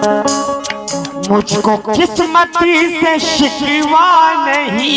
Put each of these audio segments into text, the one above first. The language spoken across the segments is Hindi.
मुझको किस्मती से शिकवा नहीं।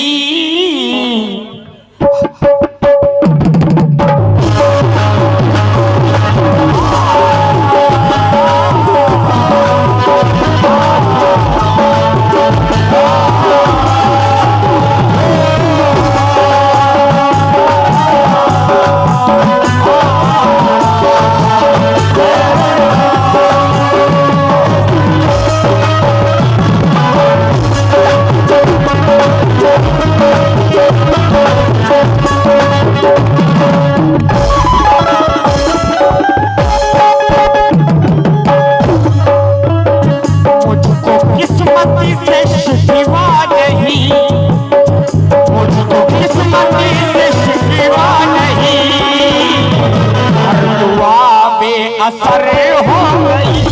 असर हो गई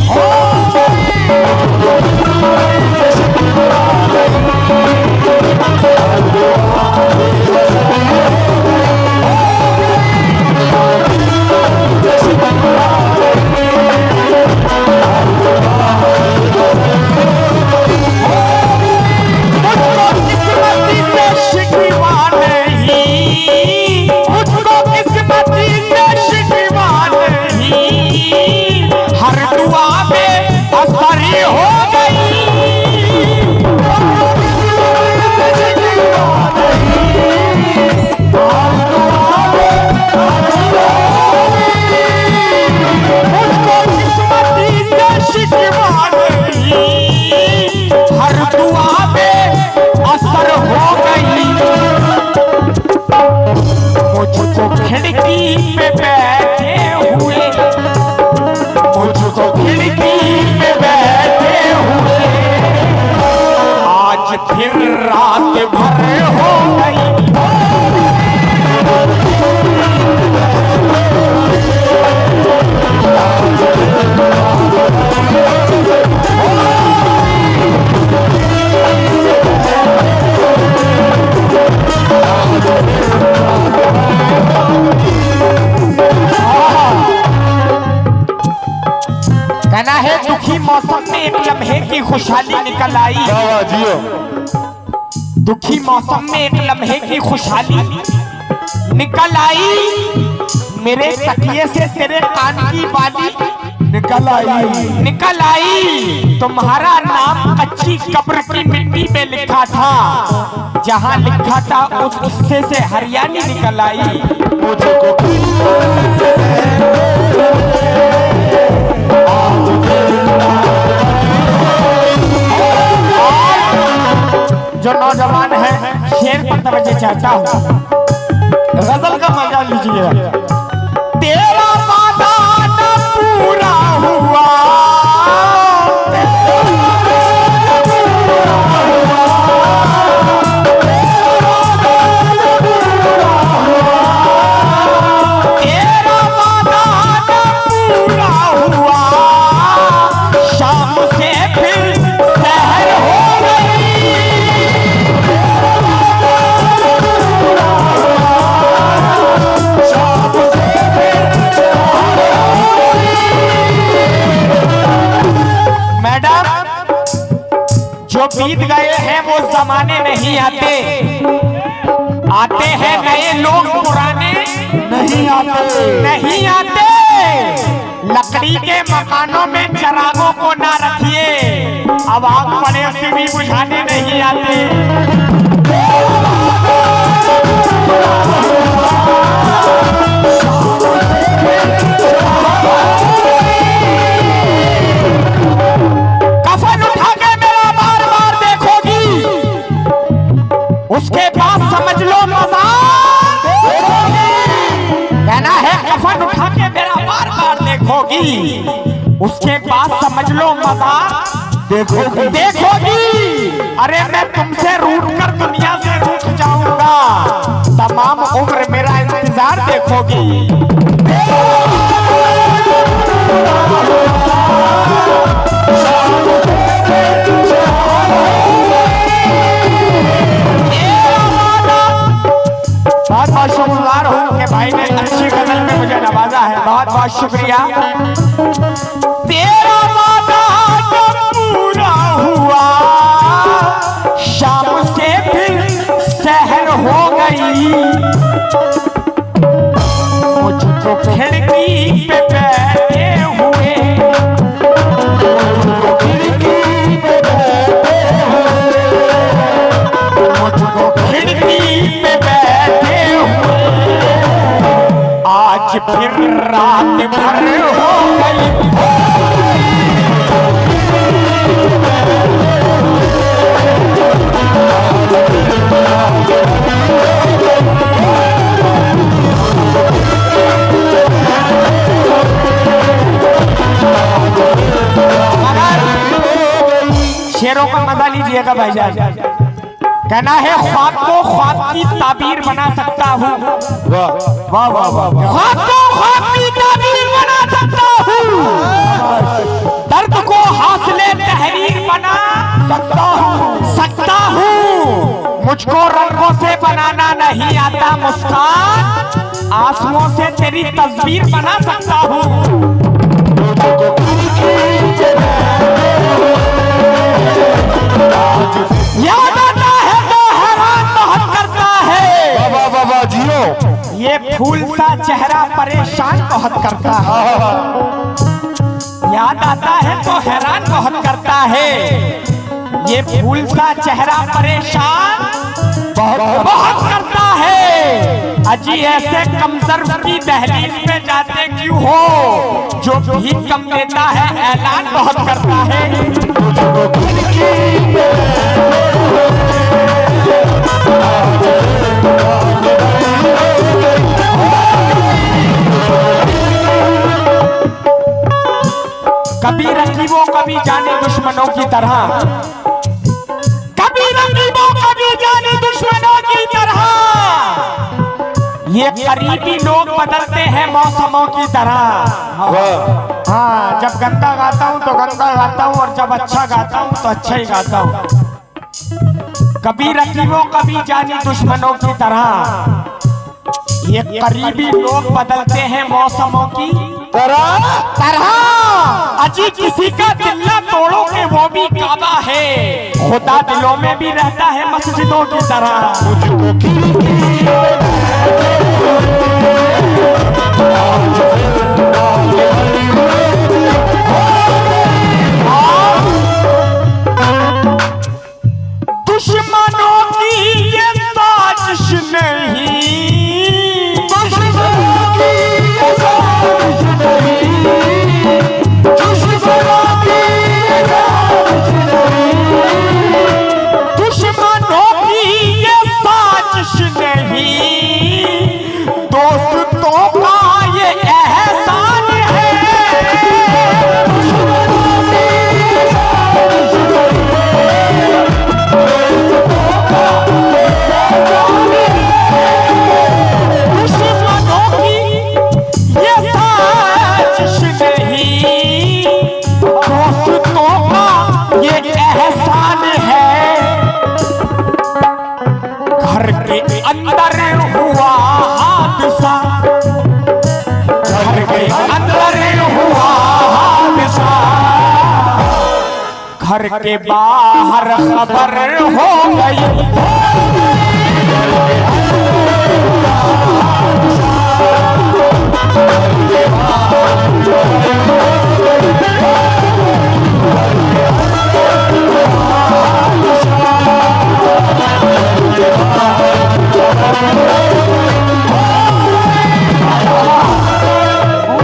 फिर रात भर हो गई। कहना है दुखी मौसम में एक लम्हे की खुशहाली निकल आई। दुखी मौसम में एक लम्हे की खुशहाली निकल आई। मेरे तकिए से तेरे कान की बाली निकल आई। तुम्हारा नाम कच्ची कब्र की मिट्टी में लिखा था, जहां लिखा था उस हिस्से से हरियाली निकल आई। जो नौजवान है शेर पर तवज्जो चाहता हूँ, गजल का मजा लीजिए। तेरा वादा न पूरा हुआ, तेरा वादा न पूरा हुआ, शाम से फिर सहर हो गई। जो बीत गए हैं वो जमाने नहीं आते, आते हैं नए लोग, पुराने नहीं आते। लकड़ी के मकानों में चिरागों को ना रखिए, अब आग पड़े से भी बुझाने नहीं आते। उसके बाद समझ लो मज़ार। कहना है कफन उठा के मेरा बार बार देखोगी, उसके बाद समझ लो मज़ार देखोगी। अरे मैं तुमसे रूठ कर दुनिया से रूठ जाऊंगा, तमाम उम्र मेरा इंतजार देखोगी। बहुत शुक्रगुजार हूँ कि भाई ने अच्छी गजल में मुझे नवाजा है, बहुत बहुत शुक्रिया। तेरा वादा शेरों का मजा लीजिएगा भाईजान। कहना है ख्वाब को ख्वाब की ताबीर बना सकता हूँ, वाह वाह वाह वाह, ख्वाब को ख्वाब की ताबीर बना सकता हूँ, दर्द को हौसले तहरीर बना सकता हूँ। मुझको रंगों से बनाना नहीं आता मुस्कान, आंसुओं से तेरी तस्वीर बना सकता हूँ। याद आता है तो हैरान बहुत करता है, वाह वाह वाह जियो। ये फूल सा चेहरा परेशान बहुत करता है। याद आता है तो हैरान बहुत करता है, ये फूल सा चेहरा परेशान बहुत करता है। अजी ऐसे कमजोर की दहलीज पे जाते क्यों हो, जो भी कम देता है ऐलान बहुत करता है। कभी रकीबों कभी जाने दुश्मनों की तरह, कभी रकीबों कभी जाने दुश्मनों की तरह, ये करीबी लोग बदलते हैं मौसमों की तरह। हाँ, जब गंदा गाता हूँ तो गंदा गाता हूँ, और जब अच्छा गाता हूँ तो अच्छा ही गाता हूँ। कभी रकीबों कभी जानी दुश्मनों की तरह, ये करीबी लोग बदलते हैं मौसमों की तरह। अजी किसी का दिल ना तोड़ोगे वो भी काबा है, खुदा दिलों में भी रहता है मस्जिदों की तरह। दुश्मनों की ये साजिश नहीं, दुश्मनों की ये साजिश नहीं, दोस्तों का ये एहसान है। दुश्मनों की ये साजिश नहीं, दोस्तों का ये एहसान है। घर के अंदर हुआ हादसा, घर के अंदर हुआ हादसा, घर के बाहर खबर हो गई।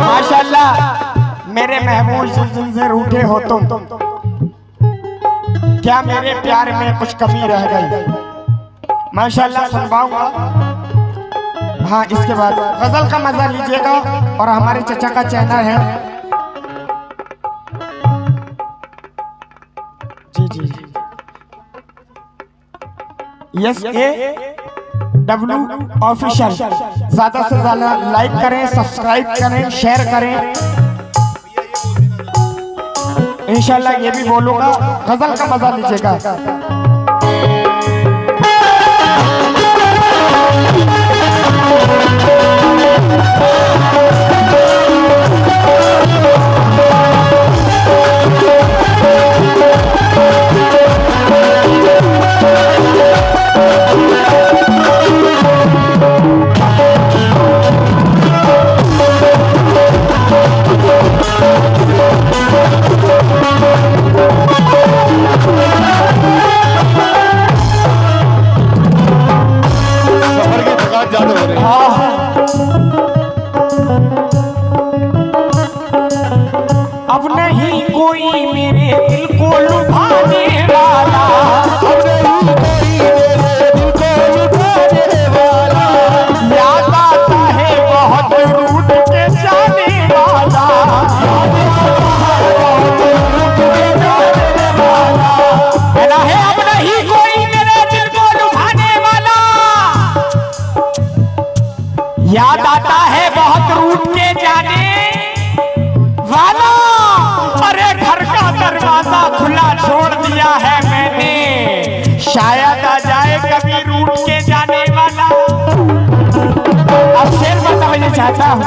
माशाल्लाह मेरे महबूब जिस दिन से रूठे हो तुम, क्या मेरे प्यार में कुछ कमी रह गई। माशाल्लाह सुनवाऊंगा। हाँ, इसके बाद गजल का मजा लीजिएगा, और हमारे चचा का चैनल है जी जी SAW ऑफिशियल। ज्यादा से ज्यादा लाइक करें, सब्सक्राइब करें, शेयर करें। इंशाल्लाह ये भी बोलूंगा, गजल का मजा लीजिएगा। अब नहीं कोई मेरे दिल को लुभाने वाला, अब नहीं कोई मेरे दिल को लुभाने वाला, याद आता है बहुत रूठ के जाने वाला, याद आता है बहुत रूठ के जाने वाला। चाहता हूँ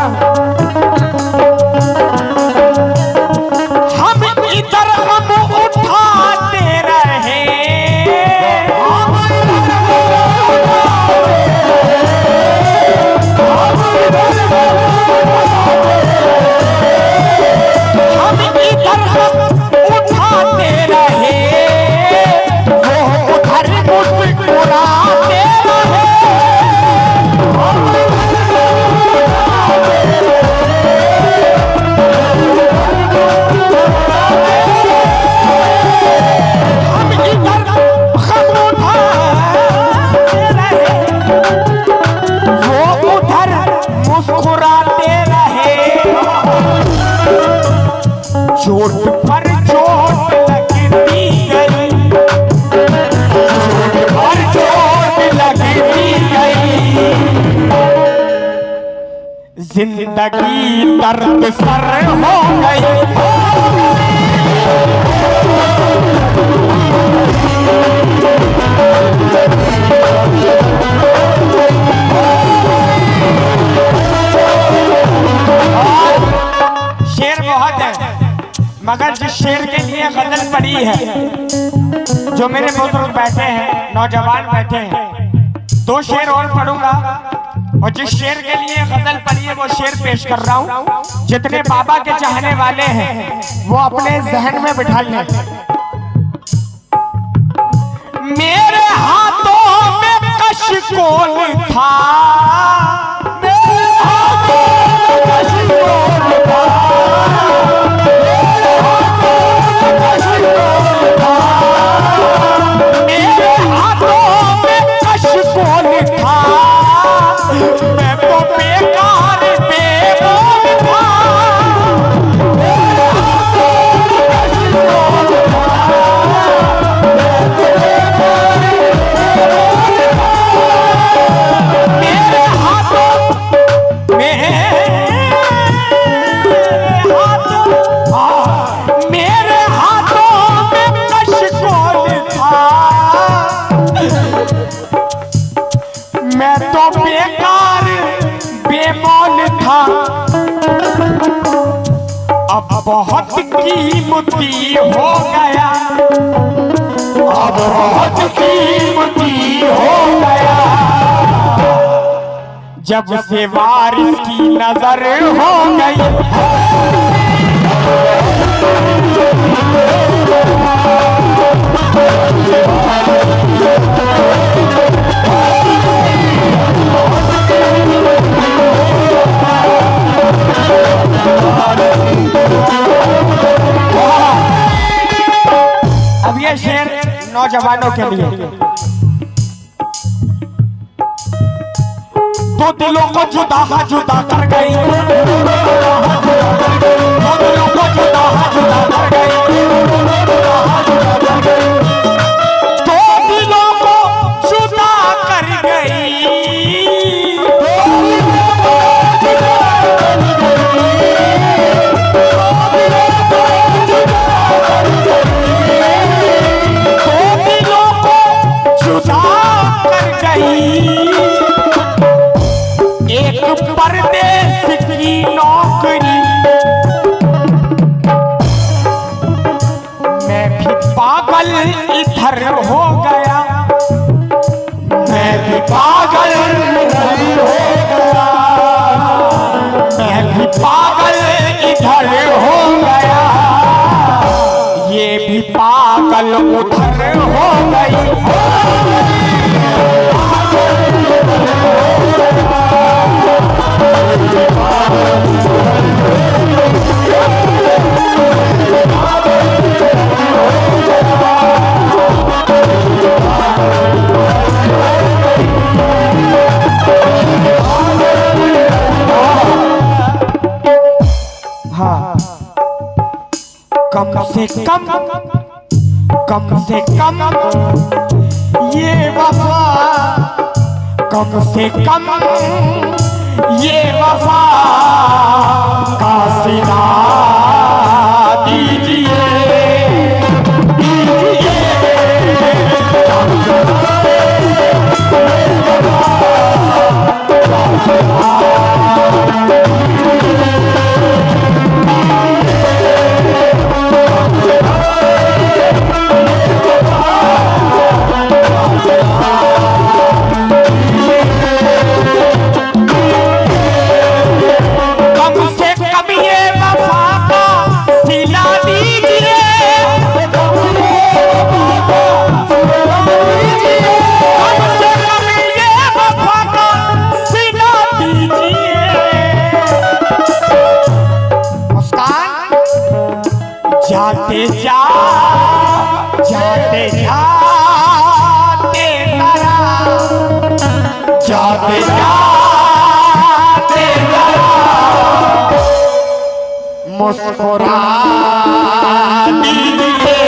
हम इधर हम उठाते रहे, हम इधर हम उठाते रहे, वो उधर मुस्कुराते रहे। हम इधर हम उठाते रहे, वो उधर मुस्कुराते रहे। चोट पर चोट लगती गई, चोट पर चोट लगती गई, जिंदगी दर्द सर हो गई। शेर बहुत है, मगर जिस शेर के लिए गजल पड़ी है, जो मेरे बुजुर्ग बैठे हैं, नौजवान बैठे हैं, 2 शेर और पढ़ूंगा, और जिस शेर के लिए गजल पड़ी है वो शेर पेश कर रहा हूँ। जितने बाबा के चाहने वाले हैं वो अपने जहन में बिठा लें। मेरे हाथों में कशकोल था, मेरे हाथों में कशकोल था, मेरे हाथों में कशकोल था, मैं तो बेकार बेमोल था। मेरे हाथों में कशकोल था, मेरे हाथों में मेरे हाथों में कशकोल था, मैं तो बेकार बेमौल था। अब बहुत कीमती हो गया, अब बहुत कीमती हो गया, जब से वारिस की नजर हो गई। अब ये शेर नौजवानों के लिए। 2 दिलों को जुदा कर गई, 2 दिलों को जुदा कर गई, 2 दिलों को जुदा कर गई, एक परदेश की नौकरी, मैं भी पागल इधर हो गया, मैं भी पागल इधर हो गया, मैं भी पागल इधर हो गया, ये भी पागल उधर हो गई। हाँ, कम से कम ये वफा, कम से कम ये वफा का सिला दीजिए, दीजिए। जाते जाते मुस्कुरा दीजिए।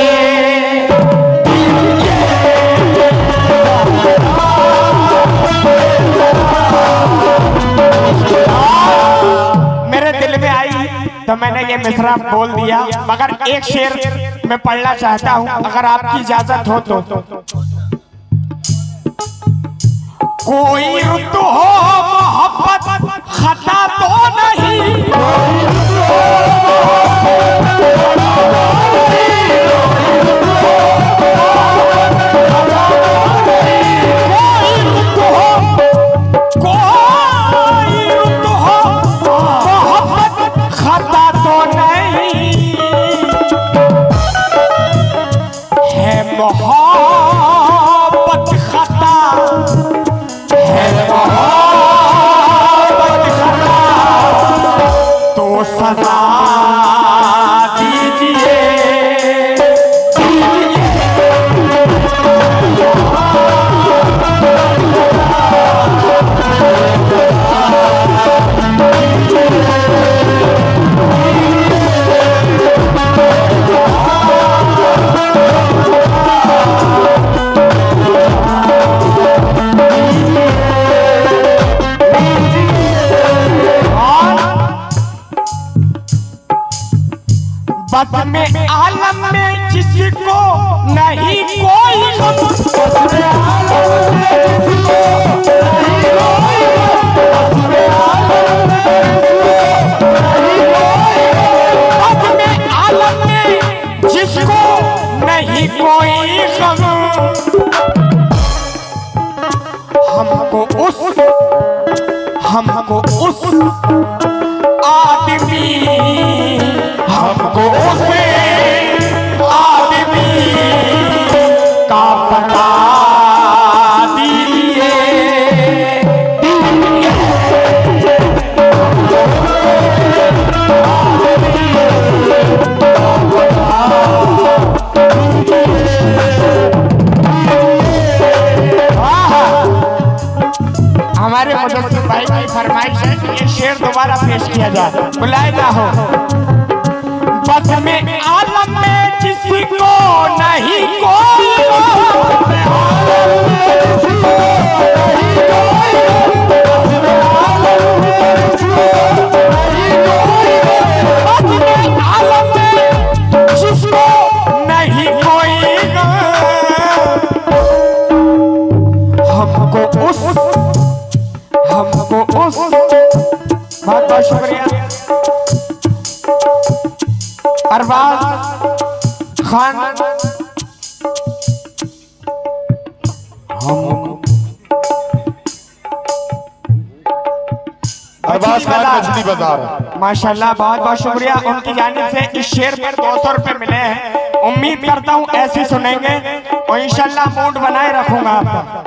मेरे दिल में आई तो मैंने ये मिसरा बोल दिया, मगर एक शेर मैं पढ़ना चाहता हूँ अगर आपकी इजाजत हो तो। कोई रुत हो मोहब्बत खता तो नहीं, मोहब्बत खता है, मोहब्बत खता तो सजा दीजिए। बस में आलम में जिसको नहीं कोई गम, बस में आलम में जिसको नहीं कोई गम, बस में आलम में जिसको नहीं कोई गम, बस में आलम में जिसको नहीं कोई गम। हमको उस आदमी, हमको उसे आदमी का पता दीजिए। हमारे मुदस्सिर भाई की फरमाइश है कि ये शेर दोबारा पेश किया जाए, बुलाए ना हो। बस में आलम में जिसको नहीं कोई, बस में आलम में जिसको नहीं कोई, बस में आलम में जिसको नहीं कोई, बस में आलम में जिसको नहीं कोई। हमको उस बहुत बहुत शुक्रिया अरबाज खान। अरबाज खान मछली बाजार। माशाल्लाह बहुत बहुत शुक्रिया। उनकी जानिब से इस शेर पर 200 रुपए मिले हैं। उम्मीद करता हूँ ऐसे सुनेंगे और इंशाल्लाह मूड बनाए रखूंगा आपका।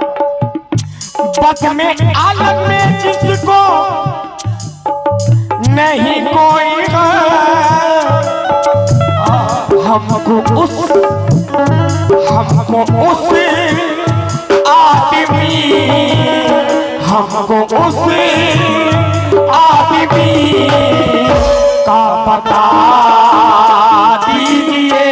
बस में आलम में जिसको नहीं कोई हमको उस आदमी, हमको उस आदमी का पता दीजिए।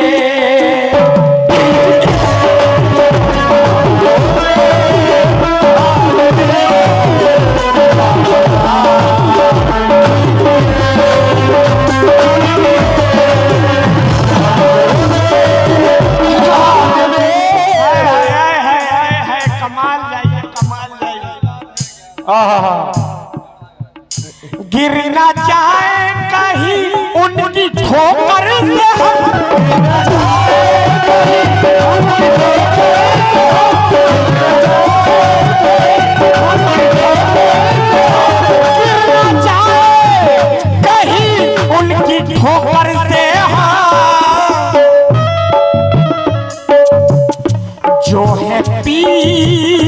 गिरना चाहे कहीं उनकी ठोकर से, गिरना चाहे कहीं उनकी ठोकर से, जो है पीर